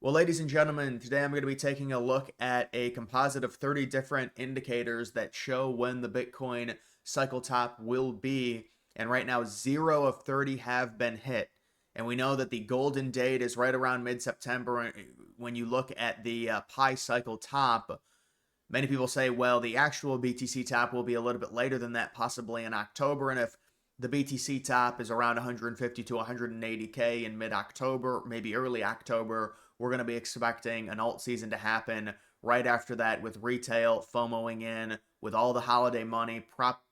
Well, ladies and gentlemen, today I'm going to be taking a look at a composite of 30 different indicators that show when the Bitcoin cycle top will be. And right now, 0 of 30 have been hit. And we know that the golden date is right around mid September. When you look at the Pi cycle top, many people say, well, the actual BTC top will be a little bit later than that, possibly in October. And if the BTC top is around 150 to 180K in mid October, maybe early October, we're going to be expecting an alt season to happen right after that, with retail FOMOing in, with all the holiday money,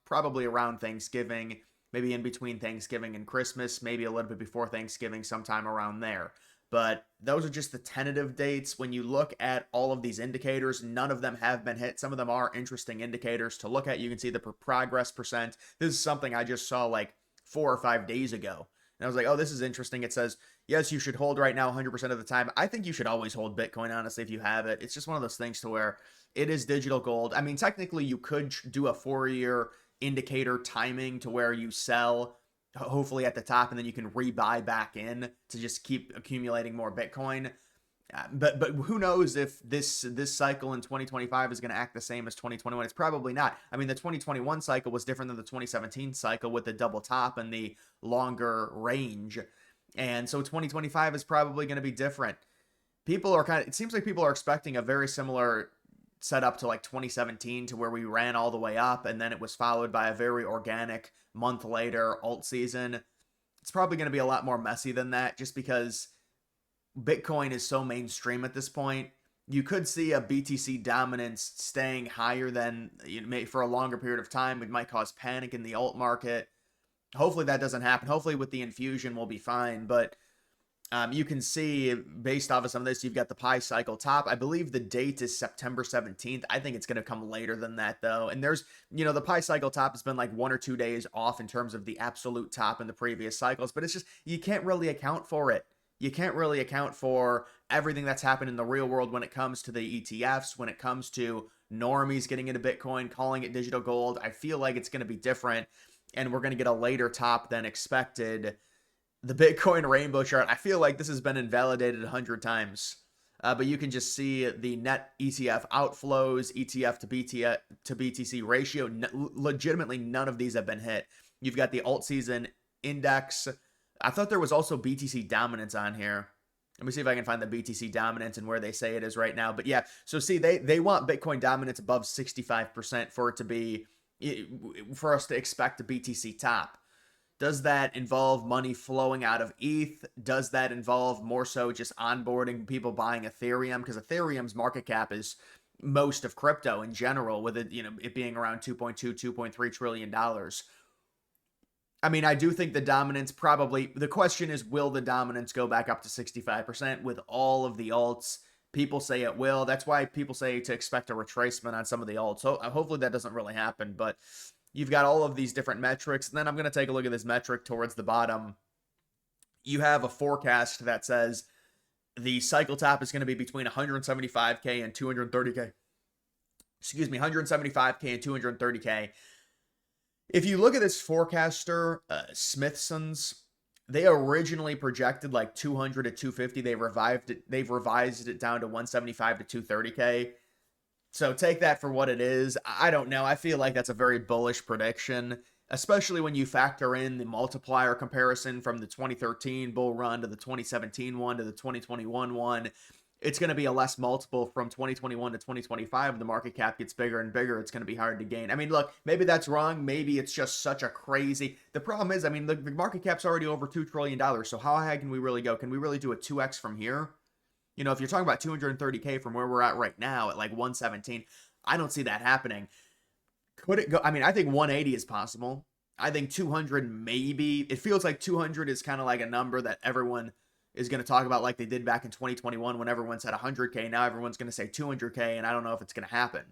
probably around Thanksgiving, maybe in between Thanksgiving and Christmas, maybe a little bit before Thanksgiving, sometime around there. But those are just the tentative dates. When you look at all of these indicators, none of them have been hit. Some of them are interesting indicators to look at. You can see the progress percent. This is something I just saw like 4 or 5 days ago. And I was like, oh, this is interesting. It says, yes, you should hold right now 100% of the time. I think you should always hold Bitcoin, honestly, if you have it. It's just one of those things to where it is digital gold. I mean, technically, you could do a 4-year indicator timing to where you sell hopefully at the top, and then you can rebuy back in to just keep accumulating more Bitcoin. But who knows if this cycle in 2025 is going to act the same as 2021? It's probably not. I mean, the 2021 cycle was different than the 2017 cycle with the double top and the longer range, and so 2025 is probably going to be different. People are it seems like people are expecting a very similar set up to like 2017, to where we ran all the way up and then it was followed by a very organic month later alt season. It's probably going to be a lot more messy than that, just because Bitcoin is so mainstream at this point. You could see a BTC dominance staying higher than, for a longer period of time. It might cause panic in the alt market. Hopefully that doesn't happen. Hopefully with the infusion we'll be fine. But you can see, based off of some of this, you've got the Pi cycle top. I believe the date is September 17th. I think it's going to come later than that, though. And there's, the Pi cycle top has been like 1 or 2 days off in terms of the absolute top in the previous cycles. But it's just, you can't really account for it. You can't really account for everything that's happened in the real world when it comes to the ETFs, when it comes to normies getting into Bitcoin, calling it digital gold. I feel like it's going to be different, and we're going to get a later top than expected. The Bitcoin rainbow chart, I feel like this has been invalidated 100 times. But you can just see the net ETF outflows, ETF to BTC ratio. Legitimately, none of these have been hit. You've got the alt season index. I thought there was also BTC dominance on here. Let me see if I can find the BTC dominance and where they say it is right now. But yeah, so see, they want Bitcoin dominance above 65% for it to be, for us to expect a BTC top. Does that involve money flowing out of ETH? Does that involve more so just onboarding people buying Ethereum? Because Ethereum's market cap is most of crypto in general, with it, it being around 2.2, $2.3 trillion. I mean, I do think the dominance probably, the question is, will the dominance go back up to 65% with all of the alts? People say it will. That's why people say to expect a retracement on some of the alts. So hopefully that doesn't really happen, but you've got all of these different metrics. And then I'm going to take a look at this metric towards the bottom. You have a forecast that says the cycle top is going to be between 175K and 230K. Excuse me, 175K and 230K. If you look at this forecaster, Smithson's, they originally projected like 200 to 250. They've revised it down to 175 to 230K. So take that for what it is. I don't know. I feel like that's a very bullish prediction, especially when you factor in the multiplier comparison from the 2013 bull run to the 2017 one to the 2021 one. It's going to be a less multiple from 2021 to 2025. The market cap gets bigger and bigger. It's going to be hard to gain. I mean, look, maybe that's wrong. Maybe it's just such a crazy. The problem is, I mean, the market cap's already over $2 trillion. So how high can we really go? Can we really do a 2x from here? If you're talking about 230K from where we're at right now at like 117, I don't see that happening. Could it go? I mean, I think 180 is possible. I think 200 maybe. It feels like 200 is kind of like a number that everyone is going to talk about, like they did back in 2021 when everyone said 100K. Now everyone's going to say 200K, and I don't know if it's going to happen.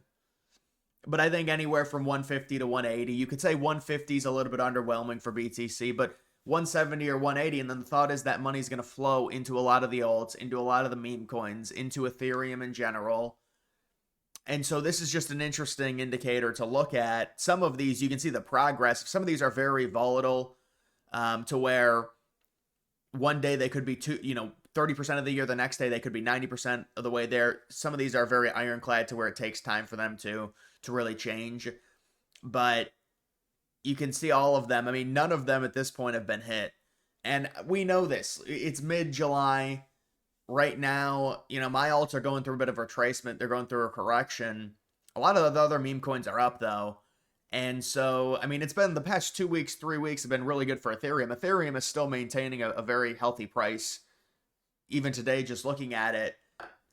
But I think anywhere from 150 to 180. You could say 150 is a little bit underwhelming for BTC, but 170 or 180, and then the thought is that money's going to flow into a lot of the alts, into a lot of the meme coins, into Ethereum in general. And so this is just an interesting indicator to look at. Some of these, you can see the progress. Some of these are very volatile, to where one day they could be 30% of the year. The next day, they could be 90% of the way there. Some of these are very ironclad to where it takes time for them to really change. But you can see all of them. I mean, none of them at this point have been hit. And we know this. It's mid-July. Right now, my alts are going through a bit of retracement. They're going through a correction. A lot of the other meme coins are up, though. And so, I mean, it's been the past 2 weeks, 3 weeks have been really good for Ethereum. Ethereum is still maintaining a very healthy price. Even today, just looking at it,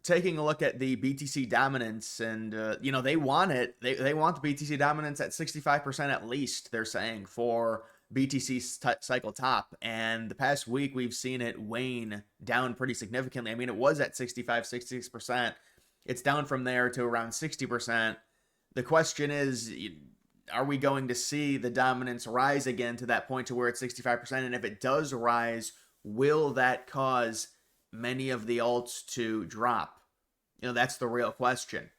taking a look at the BTC dominance, and, they want it. They want the BTC dominance at 65% at least, they're saying, for BTC cycle top. And the past week, we've seen it wane down pretty significantly. I mean, it was at 65, 66%. It's down from there to around 60%. The question is, are we going to see the dominance rise again to that point to where it's 65%? And if it does rise, will that cause many of the alts to drop? That's the real question.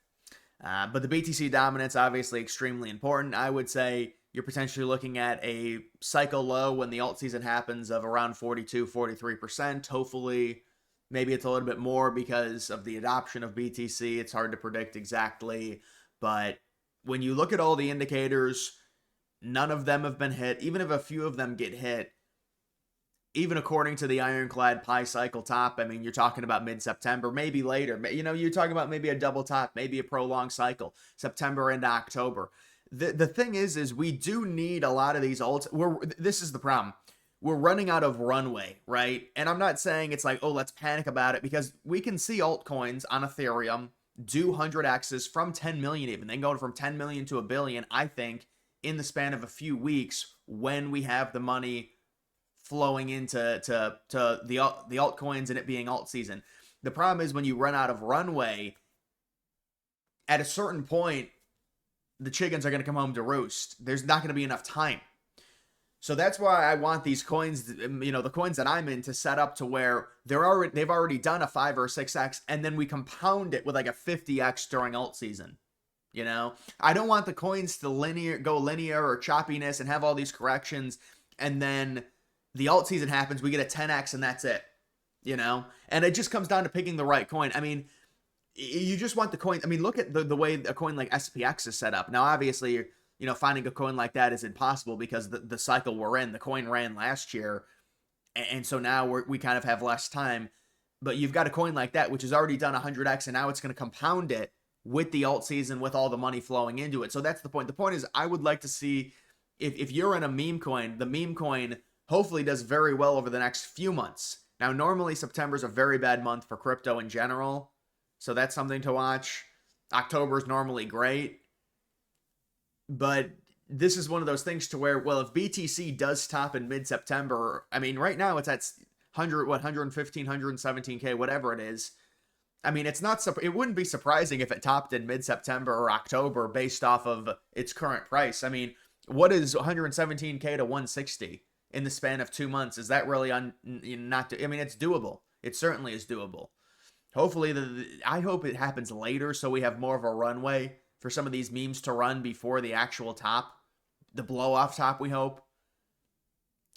But the BTC dominance, obviously extremely important. I would say you're potentially looking at a cycle low when the alt season happens of around 42, 43%. Hopefully, maybe it's a little bit more because of the adoption of BTC. It's hard to predict exactly. But when you look at all the indicators, none of them have been hit. Even if a few of them get hit, even according to the ironclad Pi cycle top, I mean, you're talking about mid-September, maybe later. You're talking about maybe a double top, maybe a prolonged cycle, September into October. The thing is we do need a lot of these alts. This is the problem. We're running out of runway, right? And I'm not saying it's like, oh, let's panic about it, because we can see altcoins on Ethereum do 100x's from 10 million even. They go from 10 million to a billion, I think, in the span of a few weeks when we have the money flowing into the altcoins and it being alt season. The problem is when you run out of runway, at a certain point, the chickens are going to come home to roost. There's not going to be enough time. So that's why I want these coins, the coins that I'm in, to set up to where they've already done a 5 or 6x, and then we compound it with like a 50x during alt season. I don't want the coins to go linear or choppiness and have all these corrections, and then the alt season happens, we get a 10x, and that's it. And it just comes down to picking the right coin. I mean, you just want the coin. I mean, look at the way a coin like SPX is set up. Now, obviously, finding a coin like that is impossible because the cycle we're in, the coin ran last year. And so now we kind of have less time. But you've got a coin like that, which has already done 100x, and now it's going to compound it with the alt season, with all the money flowing into it. So that's the point. The point is, I would like to see, if you're in a meme coin, the meme coin hopefully does very well over the next few months. Now, normally September is a very bad month for crypto in general. So that's something to watch. October is normally great. But this is one of those things to where, well, if BTC does top in mid-September, I mean, right now it's at 115, 117K, whatever it is. I mean, it wouldn't be surprising if it topped in mid-September or October based off of its current price. I mean, what is 117K to 160 in the span of 2 months? Is that really I mean, it's doable. It certainly is doable. Hopefully, I hope it happens later so we have more of a runway for some of these memes to run before the actual top, the blow-off top, we hope.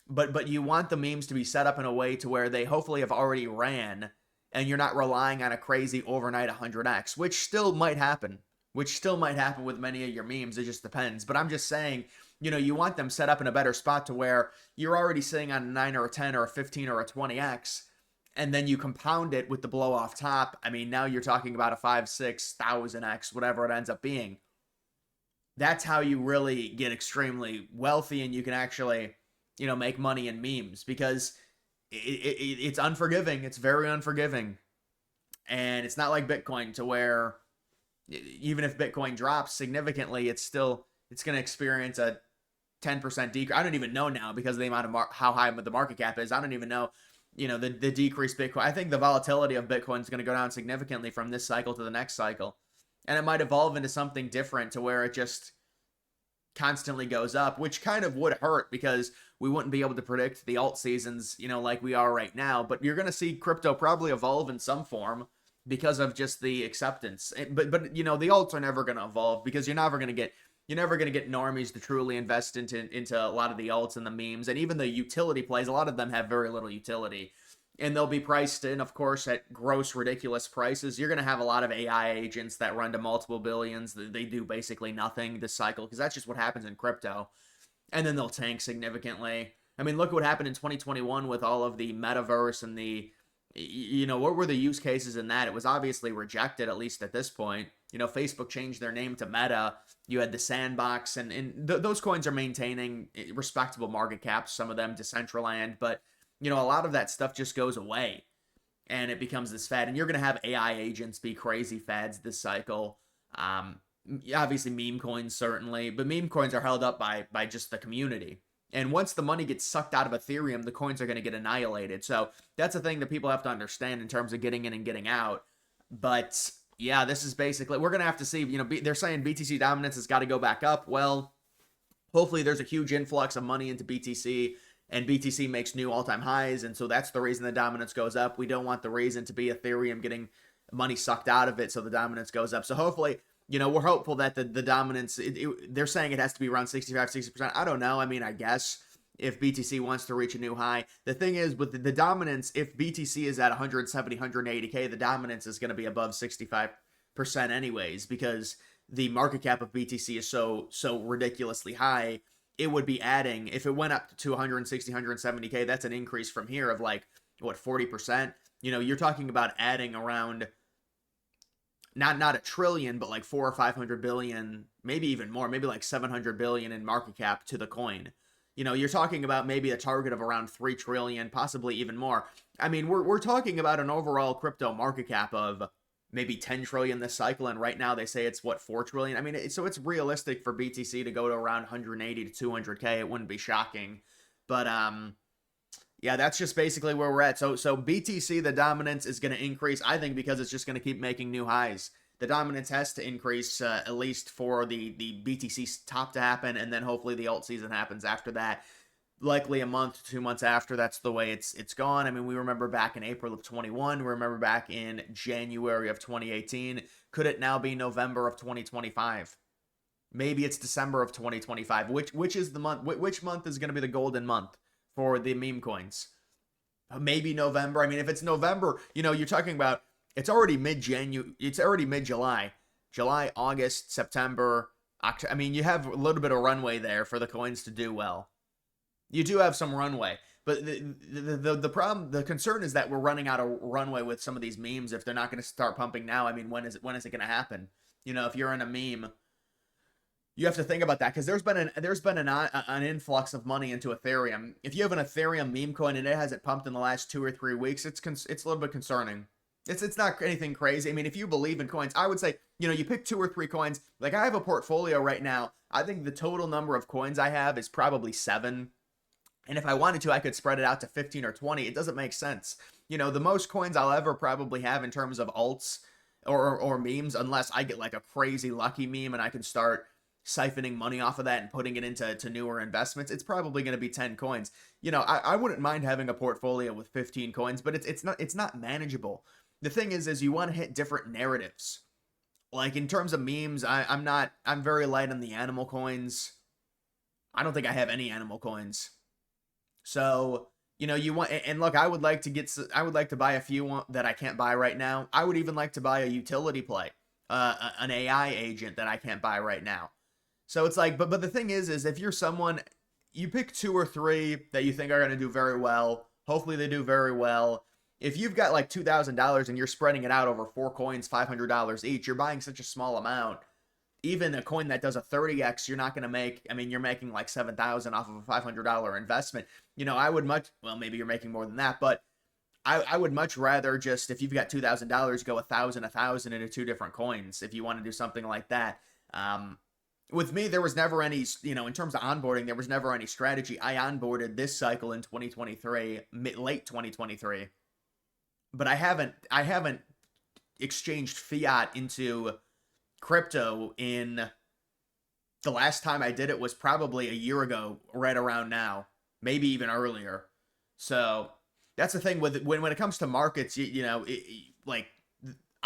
But you want the memes to be set up in a way to where they hopefully have already ran, and you're not relying on a crazy overnight 100x, which still might happen with many of your memes. It just depends. But I'm just saying, you want them set up in a better spot to where you're already sitting on a 9 or a 10 or a 15 or a 20x, and then you compound it with the blow off top. I mean, now you're talking about a 5, 6,000x, whatever it ends up being. That's how you really get extremely wealthy, and you can actually, make money in memes, because it's unforgiving. It's very unforgiving. And it's not like Bitcoin to where even if Bitcoin drops significantly, it's going to experience a 10% decrease. I don't even know now because of the amount of how high the market cap is. I don't even know, the decreased Bitcoin. I think the volatility of Bitcoin is going to go down significantly from this cycle to the next cycle. And it might evolve into something different to where it just constantly goes up, which kind of would hurt because we wouldn't be able to predict the alt seasons, like we are right now. But you're going to see crypto probably evolve in some form because of just the acceptance. But the alts are never going to evolve because you're never going to get normies to truly invest into a lot of the alts and the memes, and even the utility plays. A lot of them have very little utility. and they'll be priced in, of course, at gross ridiculous prices. You're going to have a lot of AI agents that run to multiple billions. They do basically nothing this cycle because that's just what happens in crypto. And then they'll tank significantly. I mean, look what happened in 2021 with all of the metaverse and what were the use cases in that? It was obviously rejected, at least at this point. Facebook changed their name to Meta. You had the sandbox, and those coins are maintaining respectable market caps, some of them Decentraland, but a lot of that stuff just goes away and it becomes this fad. And you're going to have AI agents be crazy fads this cycle. Obviously, meme coins, certainly, but meme coins are held up by just the community. And once the money gets sucked out of Ethereum, the coins are going to get annihilated. So that's a thing that people have to understand in terms of getting in and getting out. But yeah, this is basically, we're going to have to see, they're saying BTC dominance has got to go back up. Well, hopefully there's a huge influx of money into BTC and BTC makes new all-time highs. And so that's the reason the dominance goes up. We don't want the reason to be Ethereum getting money sucked out of it. So the dominance goes up. So hopefully, we're hopeful that the dominance, they're saying it has to be around 65-60%. I don't know. I mean, I guess if BTC wants to reach a new high. The thing is, with the dominance, if BTC is at 170, 180K, the dominance is going to be above 65% anyways, because the market cap of BTC is so ridiculously high. It would be adding, if it went up to 160, 170K, that's an increase from here of 40%. You're talking about adding around not a trillion, but 400 or 500 billion, maybe even more, maybe 700 billion in market cap to the coin. You're talking about maybe a target of around 3 trillion, possibly even more. I mean, we're talking about an overall crypto market cap of maybe 10 trillion this cycle, and right now they say it's 4 trillion. I mean, so it's realistic for BTC to go to around 180 to 200K. It wouldn't be shocking. But yeah, that's just basically where we're at. So BTC, the dominance is going to increase, I think, because it's just going to keep making new highs. The dominance has to increase at least for the BTC top to happen, and then hopefully the alt season happens after that. Likely a month, 2 months after, that's the way it's gone. I mean, we remember back in April of 21, we remember back in January of 2018. Could it now be November of 2025? Maybe it's December of 2025. Which is the month? Which month is going to be the golden month for the meme coins? Maybe November. I mean, if it's November, you're talking about it's already mid-January. It's already mid-July. July, August, September, October. I mean, you have a little bit of runway there for the coins to do well. You do have some runway, but the problem, the concern is that we're running out of runway with some of these memes. If they're not going to start pumping now, I mean, when is it going to happen? If you're in a meme, you have to think about that, because there's been an influx of money into Ethereum. If you have an Ethereum meme coin and it hasn't pumped in the last 2 or 3 weeks, it's a little bit concerning. It's not anything crazy. I mean, if you believe in coins, I would say, you pick 2 or 3 coins. I have a portfolio right now. I think the total number of coins I have is probably 7. And if I wanted to, I could spread it out to 15 or 20. It doesn't make sense. The most coins I'll ever probably have in terms of alts or memes, unless I get a crazy lucky meme and I can start siphoning money off of that and putting it into newer investments, it's probably going to be 10 coins. I wouldn't mind having a portfolio with 15 coins, but it's not manageable. The thing is you want to hit different narratives. In terms of memes, I'm very light on the animal coins. I don't think I have any animal coins. So, you want, and look, I would like to buy a few that I can't buy right now. I would even like to buy a utility play, an AI agent that I can't buy right now. So it's but the thing is if you're someone, you pick 2 or 3 that you think are going to do very well. Hopefully they do very well. If you've got $2,000 and you're spreading it out over 4 coins, $500 each, you're buying such a small amount. Even a coin that does a 30x, you're not going to make, I mean, you're making $7,000 off of a $500 investment. I would maybe you're making more than that, but I would much rather just, if you've got $2,000, go 1,000 into 2 different coins if you want to do something like that. With me, there was never any, in terms of onboarding, there was never any strategy. I onboarded this cycle in 2023, late 2023, but I haven't exchanged fiat into crypto in, the last time I did it was probably a year ago, right around now, maybe even earlier. So that's the thing with when it comes to markets, I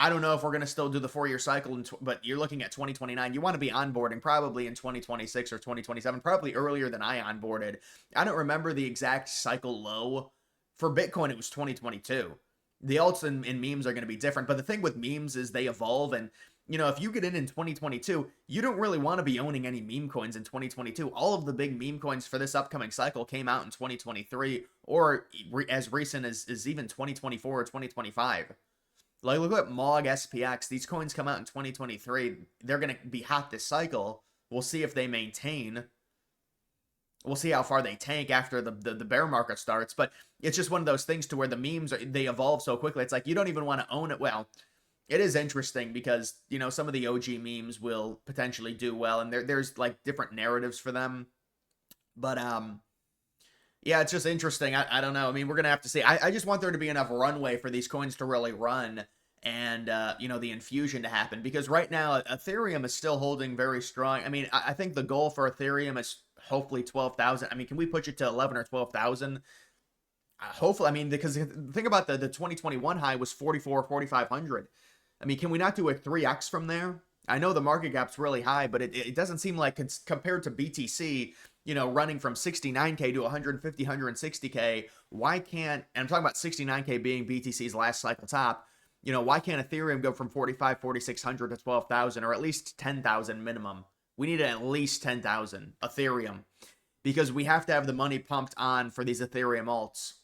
don't know if we're going to still do the 4-year cycle, but you're looking at 2029. You want to be onboarding probably in 2026 or 2027, probably earlier than I onboarded. I don't remember the exact cycle low For Bitcoin, it was 2022. The alts and memes are going to be different, but the thing with memes is they evolve, and if you get in 2022, you don't really want to be owning any meme coins in 2022. All of the big meme coins for this upcoming cycle came out in 2023, or as recent as even 2024 or 2025. Like, look at MOG SPX. These coins come out in 2023. They're going to be hot this cycle. We'll see if they maintain. We'll see how far they tank after the bear market starts. But it's just one of those things to where the memes, they evolve so quickly. It's like you don't even want to own it. Well, it is interesting because, some of the OG memes will potentially do well. And there's like different narratives for them. But, yeah, it's just interesting. I don't know. I mean, we're going to have to see. I just want there to be enough runway for these coins to really run and, the infusion to happen. Because right now, Ethereum is still holding very strong. I mean, I think the goal for Ethereum is hopefully 12,000. I mean, can we push it to 11 or 12,000? Hopefully, I mean, because think about the 2021 high was 4,500. I mean, can we not do a 3x from there? I know the market cap's really high, but it doesn't seem like it's compared to BTC, running from 69K to 150, 160K. Why can't, and I'm talking about 69K being BTC's last cycle top, why can't Ethereum go from 4,600 to 12,000 or at least 10,000 minimum? We need at least 10,000 Ethereum because we have to have the money pumped on for these Ethereum alts.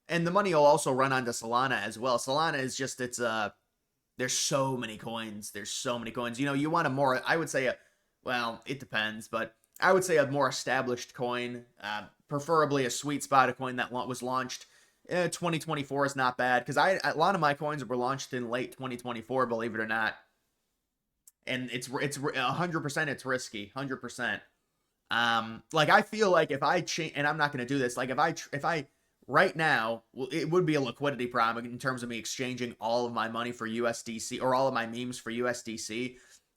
And the money will also run onto Solana as well. Solana is just, there's so many coins. There's so many coins. You want a more, I would say, well, it depends, but I would say a more established coin, preferably a sweet spot, a coin that was launched 2024 is not bad because a lot of my coins were launched in late 2024, believe it or not. And it's 100%, it's risky, 100%. Like I feel like if I change, and I'm not going to do this, like if I right now, it would be a liquidity problem in terms of me exchanging all of my money for USDC or all of my memes for USDC.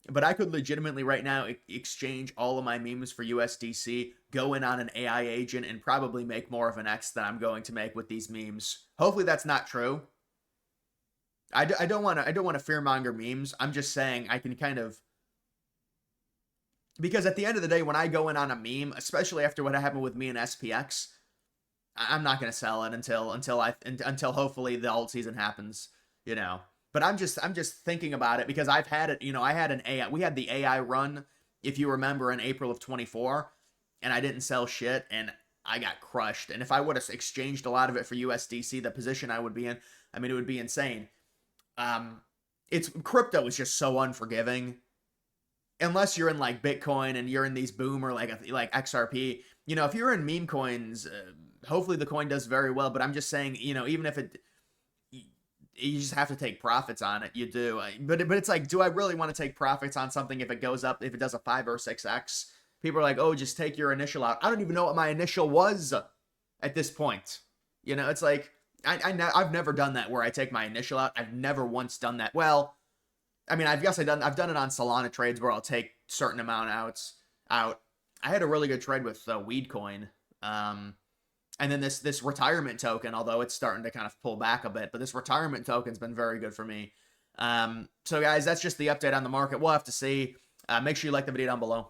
But I could legitimately right now exchange all of my memes for USDC, go in on an AI agent, and probably make more of an X than I'm going to make with these memes. Hopefully that's not true. I don't want to fearmonger memes. I'm just saying I can kind of, because at the end of the day, when I go in on a meme, especially after what happened with me and SPX, I'm not going to sell it until hopefully the alt season happens, But I'm just thinking about it because I've had it, I had an AI, we had the AI run, if you remember, in April of 24, and I didn't sell shit and I got crushed. And if I would have exchanged a lot of it for USDC, the position I would be in, I mean, it would be insane. Crypto is just so unforgiving. Unless you're in like Bitcoin and you're in these boomer like XRP, if you're in meme coins, hopefully the coin does very well. But I'm just saying, even if you just have to take profits on it. You do, but it's like, do I really want to take profits on something if it goes up, if it does a 5 or 6x? People are like, oh, just take your initial out. I don't even know what my initial was at this point. It's like. I've never done that where I take my initial out. I've never once done that. Well, I mean, I've done it on Solana trades where I'll take certain amount out. I had a really good trade with Weedcoin. And then this retirement token, although it's starting to kind of pull back a bit, but this retirement token's been very good for me. So guys, that's just the update on the market. We'll have to see. Make sure you like the video down below.